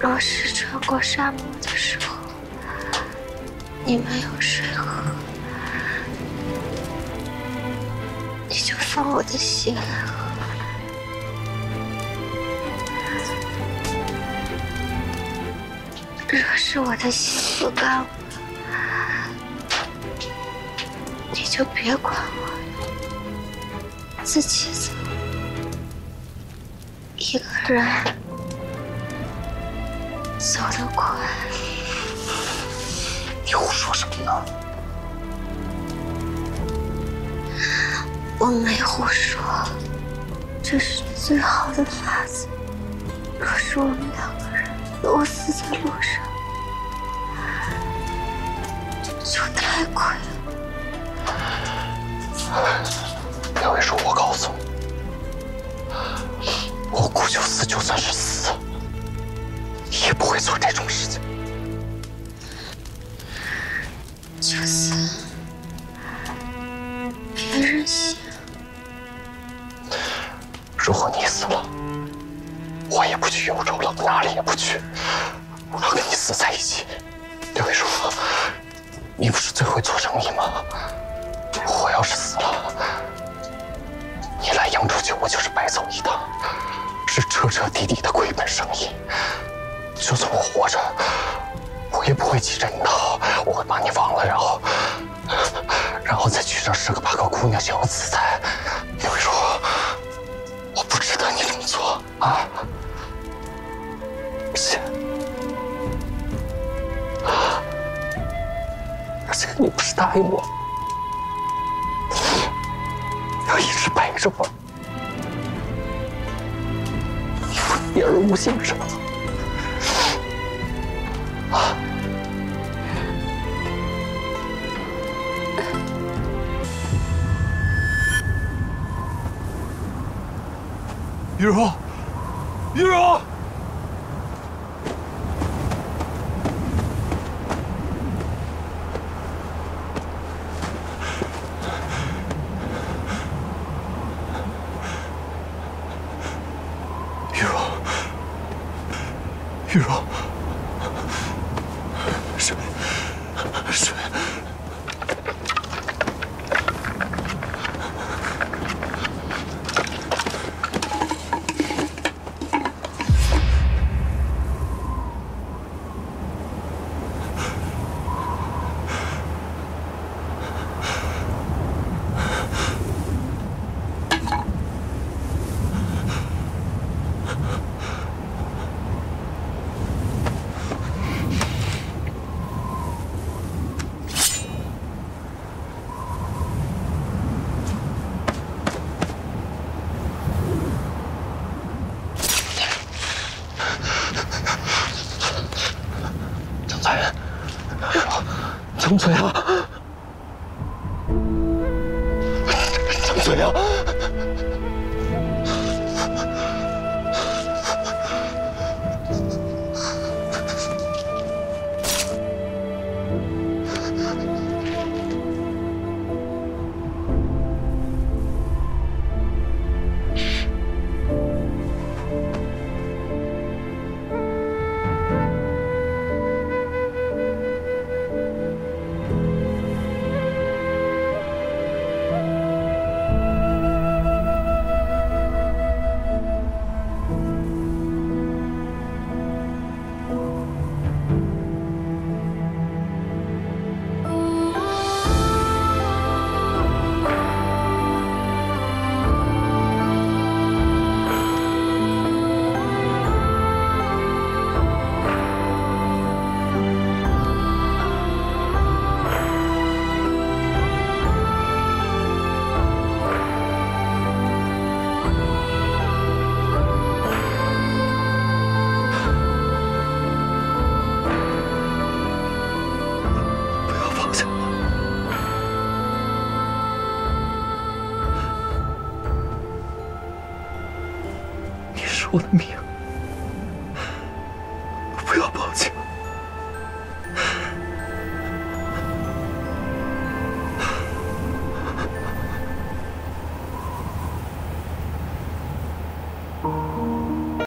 若是穿过沙漠的时候，你没有水喝，你就放我的血来喝。若是我的心不甘我，你就别管我了，自己走，一个人走得快。你胡说什么呢？我没胡说，这是最好的法子。若是我们两个人都死在路上，就太亏了。廖伟叔，我告诉你，我顾九思就算是死，也不会做这种事情。九思，别任性。如果你死了，我也不去幽州了，我哪里也不去，我要跟你死在一起。刘伟叔，你不是最会做生意吗？我要是死了，你来扬州酒，我就是白走一趟，是彻彻底底的亏本生意。就算我活着，我也不会记着你的好，我会把你忘了，然后再娶上10个8个姑娘，逍遥自在。刘伟叔，我不值得你这么做啊！而且你不是答应我要一直陪着我，你不言而无信是吧？啊！玉茹，玉茹！玉茹，水。张嘴啊！张嘴啊！我的命，不要抱歉。